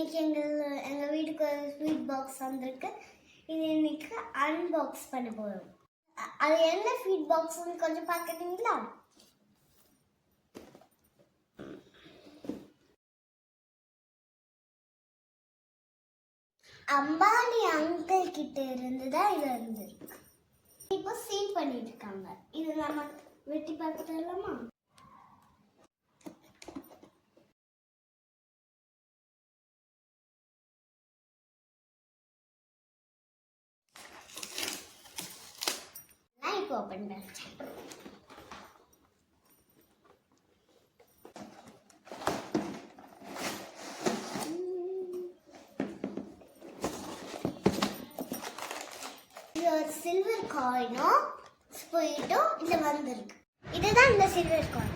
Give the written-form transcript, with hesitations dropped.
இன்னைக்கு எங்கள் வீட்டுக்கு ஒரு ஸ்வீட் பாக்ஸ் வந்திருக்கு. இது இன்னைக்கு அன்பாக்ஸ் பண்ண போகிறோம். அது என்ன ஸ்வீட் பாக்ஸ்ன்னு கொஞ்சம் பார்க்குறீங்களா? அம்பானி அங்கிள் கிட்ட இருந்து தான் இது இருந்திருக்கு. இப்போ சீல் பண்ணிட்டு இருக்காங்க. இது நம்ம வெட்டி பார்த்துடலாமா? நான் இப்போ ஓப்பன் பண்ணுறேன். ஒரு சில்வர் காயினும் ஸ்பூட்டும் இதில் வந்திருக்கு. இதுதான் இந்த சில்வர் காயின்.